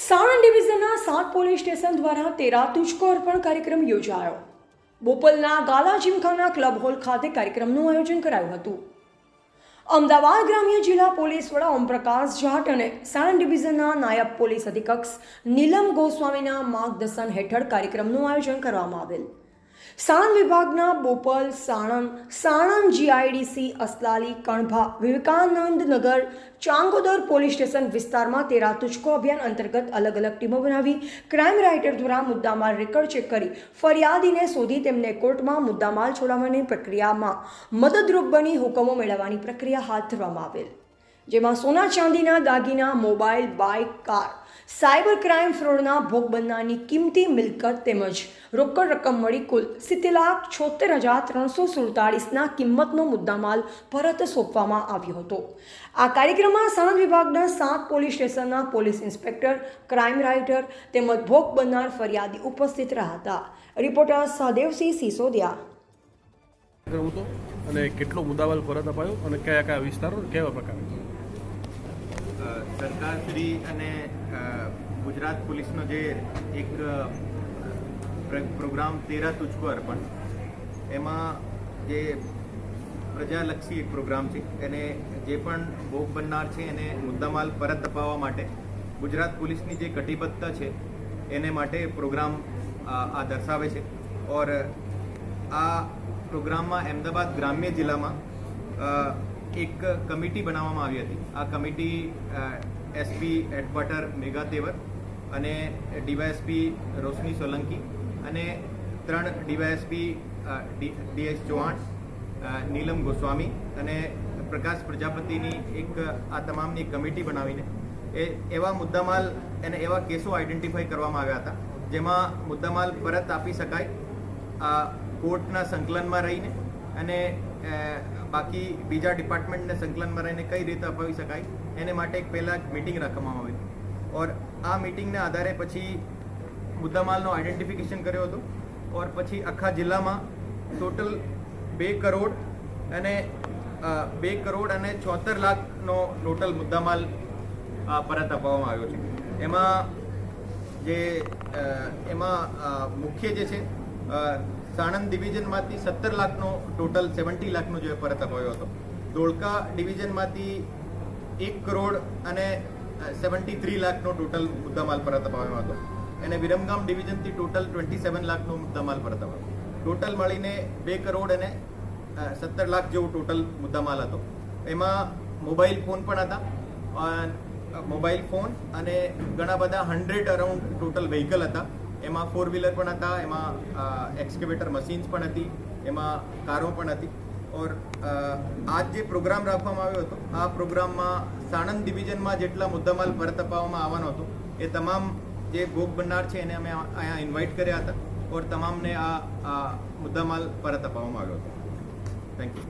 Sanand ડિવિઝનના 7 police station દ્વારા 13 તુચકો અર્પણ કાર્યક્રમ યોજાયો। બોપલના ગાલા જીમખાના ક્લબ હોલ ખાતે કાર્યક્રમનું આયોજન કરાયું હતું। અમદાવાદ ગ્રામ્ય જિલ્લા પોલીસ વડા ઓમપ્રકાશ જાટ અને સાણંદ ડિવિઝનના નાયબ પોલીસ અધિક્ષક નીલમ ગોસ્વામીના માર્ગદર્શન હેઠળ કાર્યક્રમનું આયોજન કરવામાં આવેલ। સાણંદ વિભાગના બોપલ, સાણંદ જીઆઈડીસી, અસલાલી, કણભા, વિવેકાનંદ નગર, ચાંગોદર પોલીસ સ્ટેશન વિસ્તારમાં 13 તુચકો અભિયાન અંતર્ગત અલગ અલગ ટીમો બનાવી ક્રાઇમ રાઇટર દ્વારા મુદ્દામાલ રેકર્ડ ચેક કરી ફરિયાદીને શોધી તેમને કોર્ટમાં મુદ્દામાલ છોડાવવાની પ્રક્રિયામાં મદદરૂપ બની હુકમો મેળવવાની પ્રક્રિયા હાથ ધરવામાં આવેલ, જેમાં સોના ચાંદીના દાગીના, mobile, bike, car, cyber crime ફ્રોડના ભોગ બનનારની કિંમતી મિલકત તેમજ રોકડ રકમ મળી કુલ 70,76,347ના કિંમતનો મુદ્દામાલ પરત સોંપવામાં આવ્યો હતો। આ કાર્યક્રમમાં સાણંદ વિભાગના 7 પોલીસ સ્ટેશનના પોલીસ ઇન્સ્પેક્ટર, ક્રાઇમ રાઇટર તેમજ ભોગ બનનાર ફરિયાદી ઉપસ્થિત રહ્યા હતા। રિપોર્ટર સહદેવસિંહ સિસોદિયા। અને કેટલો મુદ્દામાલ પરત અપાયો અને કયા કયા વિસ્તારો કેવા પ્રકારે? સરકારશ્રી અને ગુજરાત પોલીસનો જે એક પ્રોગ્રામ 13 તુચકો અર્પણ, એમાં જે પ્રજાલક્ષી એક પ્રોગ્રામ છે, એને જે પણ ભોગ બનનાર છે એને મુદ્દામાલ પરત અપાવવા માટે ગુજરાત પોલીસની જે કટિબદ્ધતા છે એને માટે પ્રોગ્રામ આ દર્શાવે છે। ઓર આ પ્રોગ્રામમાં અમદાવાદ ગ્રામ્ય જિલ્લામાં એક કમિટી બનાવવામાં આવી હતી। આ કમિટી એસપી હેડક્વાર્ટર મેઘા તેવર અને ડીવાયએસપી રોશની સોલંકી અને 3 ડીવાયએસપી ડીએસ ચૌહાણ, નીલમ ગોસ્વામી અને પ્રકાશ પ્રજાપતિની એક આ તમામની કમિટી બનાવીને એવા મુદ્દામાલ અને એવા કેસો આઈડેન્ટિફાઈ કરવામાં આવ્યા હતા જેમાં મુદ્દામાલ પરત આપી શકાય કોર્ટના સંકલનમાં રહીને અને બાકી બીજા ડિપાર્ટમેન્ટને સંકલનમાં રહીને કઈ રીતે અપાવી શકાય એને માટે એક પહેલાં મીટિંગ રાખવામાં આવી ઓર આ મીટિંગના આધારે પછી મુદ્દામાલનો આઈડેન્ટિફિકેશન કર્યો હતો ઓર પછી આખા જિલ્લામાં ટોટલ 2 કરોડ અને 74 લાખનો ટોટલ મુદ્દામાલ પરત અપાવવામાં આવ્યો છે। એમાં મુખ્ય જે છે સાણંદ ડિવિઝનમાંથી 17 લાખનો ટોટલ 70 લાખનો જે પરત અપાયો હતો। ધોળકા ડિવિઝનમાંથી 1 કરોડ અને 73 લાખનો ટોટલ મુદ્દામાલ પરત અપાવ્યો હતો અને વિરમગામ ડિવિઝનથી ટોટલ 27 લાખનો મુદ્દામાલ પરત અપાયો। ટોટલ મળીને 2 કરોડ અને 17 લાખ જેવો ટોટલ મુદ્દામાલ હતો। એમાં મોબાઈલ ફોન પણ હતા, મોબાઈલ ફોન અને ઘણા બધા 100 અરાઉન્ડ ટોટલ વ્હીકલ હતા। એમાં 4 વ્હીલર પણ હતા, એમાં એક્સકેવેટર મશીન્સ પણ હતી, એમાં કારો પણ હતી। ઓર આજ જે પ્રોગ્રામ રાખવામાં આવ્યો હતો આ પ્રોગ્રામમાં સાણંદ ડિવિઝનમાં જેટલા મુદ્દામાલ પરત અપાવવામાં આવવાનો હતો એ તમામ જે ભોગ બનનાર છે એને અમે અહીંયા ઇન્વાઇટ કર્યા હતા ઓર તમામને આ મુદ્દામાલ પરત અપાવવામાં આવ્યો હતો। Thank you.